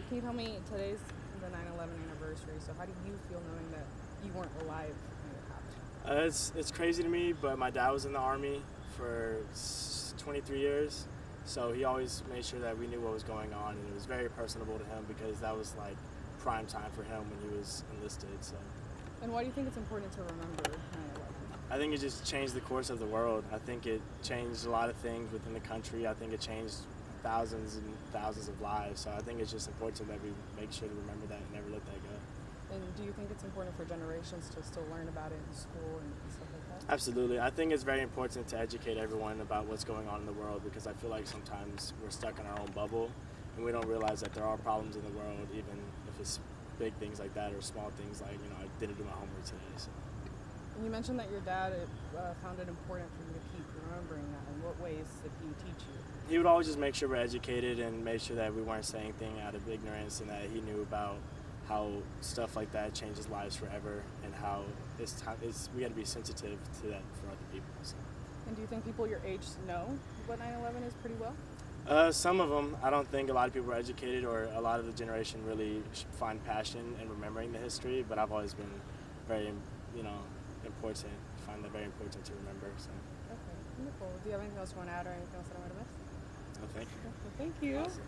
Can you tell me, today's the 9/11 anniversary, so how do you feel knowing that you weren't alive when it happened? It's crazy to me, but my dad was in the Army for 23 years, so he always made sure that we knew what was going on, and it was very personable to him because that was like prime time for him when he was enlisted. So And why do you think it's important to remember 9/11? I think it just changed the course of the world. I think it changed a lot of things within the country. I think it changed thousands and thousands of lives. So I think it's just important that we make sure to remember that and never let that go. And do you think it's important for generations to still learn about it in school and stuff like that? Absolutely. I think it's very important to educate everyone about what's going on in the world because I feel like sometimes we're stuck in our own bubble and we don't realize that there are problems in the world, even if it's big things like that or small things like, I didn't do my homework today. So. And you mentioned that your dad found it important for you to keep remembering that. In what ways did he teach you? He would always just make sure we're educated and make sure that we weren't saying things out of ignorance and that he knew about how stuff like that changes lives forever and how we got to be sensitive to that for other people. So. And do you think people your age know what 9/11 is pretty well? Some of them. I don't think a lot of people are educated or a lot of the generation really find passion in remembering the history, but I've always been very, important, find that very important to remember. So. Okay, wonderful. Do you have anything else you want to add or anything else that I might have missed? No, thank you. Okay, thank you. Awesome.